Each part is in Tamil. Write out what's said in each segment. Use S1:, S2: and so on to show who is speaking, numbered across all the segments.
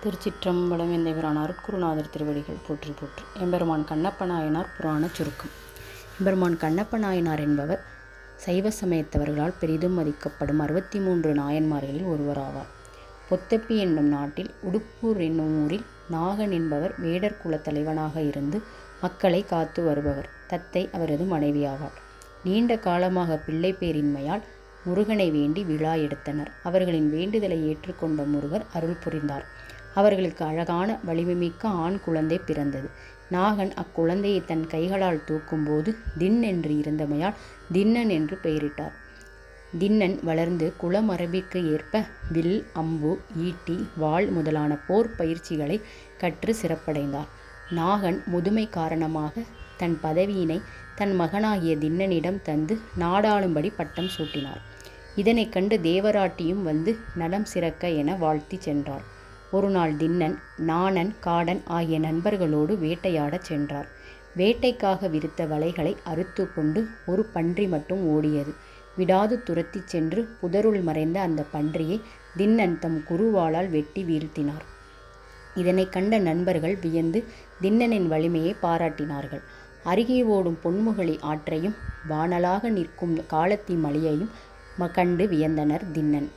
S1: திருச்சிற்றம்பலம். எந்தேவரான் அருட்குருநாதர் திருவடிகள் போற்றி போற்றி. எம்பெருமான் கண்ணப்ப நாயனார் புராணச் சுருக்கம். எம்பெருமான் கண்ணப்ப நாயனார் என்பவர் சைவ சமயத்தவர்களால் பெரிதும் மதிக்கப்படும் 63 நாயன்மார்களில் ஒருவராவார். பொத்தப்பி என்னும் நாட்டில் உடுப்பூர் என்னும் ஊரில் நாகன் என்பவர் வேடர் குலத் தலைவனாக இருந்து மக்களை காத்து வருபவர். தத்தை அவரது மனைவியாவார். நீண்ட காலமாக பிள்ளை பேரின்மையால் முருகனை வேண்டி விழா எடுத்தனர். அவர்களின் வேண்டுதலை ஏற்றுக்கொண்ட முருகர் அருள் புரிந்தார். அவர்களுக்கு அழகான வலிமைமிக்க ஆண் குழந்தை பிறந்தது. நாகன் அக்குழந்தையை தன் கைகளால் தூக்கும்போது தின் என்று இருந்தமையால் தின்னன் என்று பெயரிட்டார். தின்னன் வளர்ந்து குலமரபிற்கு ஏற்ப வில், அம்பு, ஈட்டி, வாள் முதலான போர் பயிற்சிகளை கற்று சிறப்படைந்தார். நாகன் முதுமை காரணமாக தன் பதவியினை தன் மகனாகிய தின்னனிடம் தந்து நாடாளும்படி பட்டம் சூட்டினார். இதனை கண்டு தேவராட்டியும் வந்து நலம் சிறக்க என வாழ்த்தி சென்றார். ஒரு நாள் தின்னன் நாணன், காடன் ஆகிய நண்பர்களோடு வேட்டையாடச் சென்றார். வேட்டைக்காக விரித்த வலைகளை அறுத்து கொண்டு ஒரு பன்றி மட்டும் ஓடியது. விடாது துரத்தி சென்று புதருள் மறைந்த அந்த பன்றியை தின்னன் தம் குருவாளால் வெட்டி வீழ்த்தினார். இதனை கண்ட நண்பர்கள் வியந்து தின்னனின் வலிமையை பாராட்டினார்கள். அருகே ஓடும் பொன்முகலி ஆற்றையும் வானலாக நிற்கும் காலத்தி மலையையும் கண்டு வியந்தனர் தின்னன்.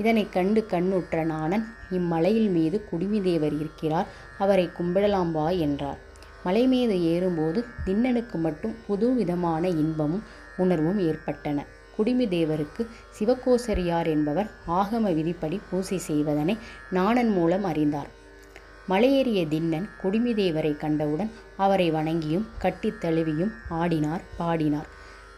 S1: இதனை கண்டு கண்ணுற்ற நாணன், இம்மலையில் மீது குடிமிதேவர் இருக்கிறார், அவரை கும்பிடலாம் வா என்றார். மலை மீது ஏறும்போது தின்னனுக்கு மட்டும் புது விதமான இன்பமும் உணர்வும் ஏற்பட்டன. குடிமிதேவருக்கு சிவகோசரியார் என்பவர் ஆகம விதிப்படி பூசை செய்வதனை நாணன் மூலம் அறிந்தார். மலையேறிய தின்னன் குடிமிதேவரை கண்டவுடன் அவரை வணங்கியும் கட்டி தழுவியும் ஆடினார், பாடினார்.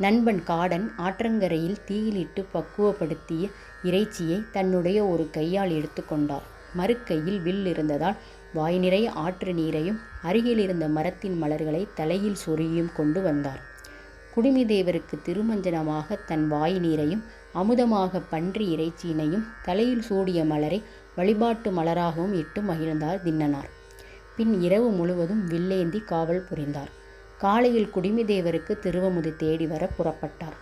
S1: நண்பன் காடன் ஆற்றங்கரையில் தீயிலிட்டு பக்குவப்படுத்திய இறைச்சியை தன்னுடைய ஒரு கையால் எடுத்து கொண்டார். மறுக்கையில் வில் இருந்ததால் வாய் நிறைய ஆற்று நீரையும் அருகில் இருந்த மரத்தின் மலர்களை தலையில் சொருகியும் கொண்டு வந்தார். குடிமிதேவருக்கு திருமஞ்சனமாக தன் வாய் நீரையும் அமுதமாக பன்றி இறைச்சியினையும் தலையில் சூடிய மலரை வழிபாட்டு மலராகவும் இட்டு மகிழ்ந்தார் தின்னனார். பின் இரவு முழுவதும் வில்லேந்தி காவல் புரிந்தார். காலையில் குடிமிதேவருக்கு திருவமுது தேடி வர புறப்பட்டார்.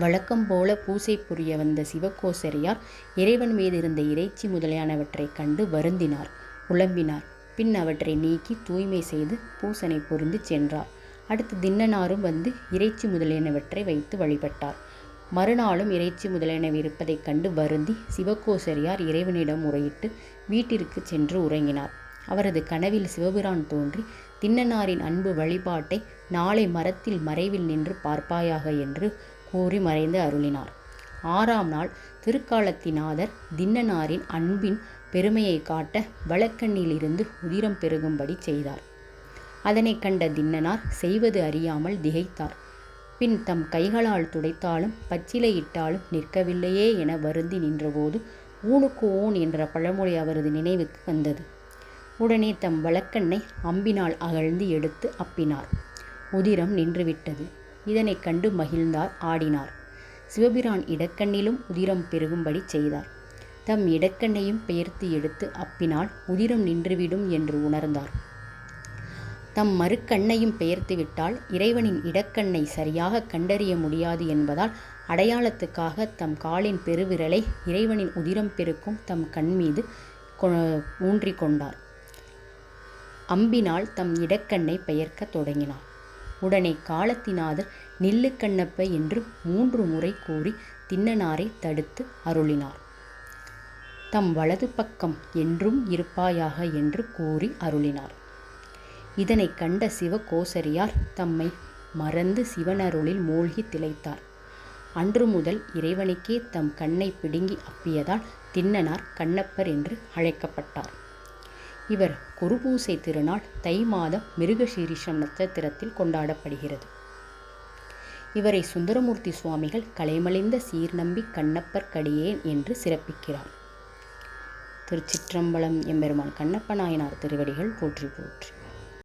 S1: வழக்கம் போல பூசை புரிய வந்த சிவகோசரியார் இறைவன் மீது இருந்த இறைச்சி முதலியானவற்றை கண்டு வருந்தினார், புலம்பினார். பின் அவற்றை நீக்கி தூய்மை செய்து பூசனை புரிந்து சென்றார். அடுத்து தின்னனாரும் வந்து இறைச்சி முதலியனவற்றை வைத்து வழிபட்டார். மறுநாளும் இறைச்சி முதலியனவை இருப்பதைக் கண்டு வருந்தி சிவகோசரியார் இறைவனிடம் முறையிட்டு வீட்டிற்கு சென்று உறங்கினார். அவரது கனவில் சிவபிரான் தோன்றி தின்னனாரின் அன்பு வழிபாட்டை நாளை மரத்தில் மறைவில் நின்று பார்ப்பாயாக என்று கூறி மறைந்து அருளினார். 6ஆம் நாள் திருக்காலத்திநாதர் தின்னனாரின் அன்பின் பெருமையை காட்ட வழக்கண்ணிலிருந்து உதிரம் பெருகும்படி செய்தார். அதனை கண்ட தின்னனார் செய்வது அறியாமல் திகைத்தார். பின் தம் கைகளால் துடைத்தாலும் பச்சிலை இட்டாலும் நிற்கவில்லையே என வருந்தி நின்றபோது ஊனுக்கு ஊன் என்ற பழமொழி அவரது நினைவுக்கு வந்தது. உடனே தம் வழக்கண்ணை அம்பினால் அகழ்ந்து எடுத்து அப்பினார். உதிரம் நின்றுவிட்டது. இதனை கண்டு மகிழ்ந்தார், ஆடினார். சிவபிரான் இடக்கண்ணிலும் உதிரம் பெருகும்படி செய்தார். தம் இடக்கண்ணையும் பெயர்த்து எடுத்து அப்பினால் உதிரம் நின்றுவிடும் என்று உணர்ந்தார். தம் மறுக்கண்ணையும் பெயர்த்துவிட்டால் இறைவனின் இடக்கண்ணை சரியாக கண்டறிய முடியாது என்பதால் அடையாளத்துக்காக தம் காலின் பெருவிரலை இறைவனின் உதிரம் பெருக்கும் தம் கண் மீது ஊன்றிக் கொண்டார். அம்பினால் தம் இடக்கண்ணை பெயர்க்க தொடங்கினார். உடனே காலத்திநாதர் நில்லு கண்ணப்ப என்று 3 முறை கூறி தின்னனாரை தடுத்து அருளினார். தம் வலது பக்கம் என்றும் இருப்பாயாக என்று கூறி அருளினார். இதனை கண்ட சிவகோசரியார் தம்மை மறந்து சிவனருளில் மூழ்கி திளைத்தார். அன்று முதல் இறைவனுக்கே தம் கண்ணை பிடுங்கி அப்பியதால் தின்னனார் கண்ணப்பர் என்று அழைக்கப்பட்டார். இவர் குருபூசை திருநாள் தை மாதம் மிருகசீரிஷம் நட்சத்திரத்தில் கொண்டாடப்படுகிறது. இவரை சுந்தரமூர்த்தி சுவாமிகள் கலைமலிந்த சீர்நம்பி கண்ணப்பர் கடியேன் என்று சிறப்பிக்கிறார். திருச்சிற்றம்பலம். எம்பெருமான் கண்ணப்ப நாயனார் திருவடிகள் போற்றி போற்றி.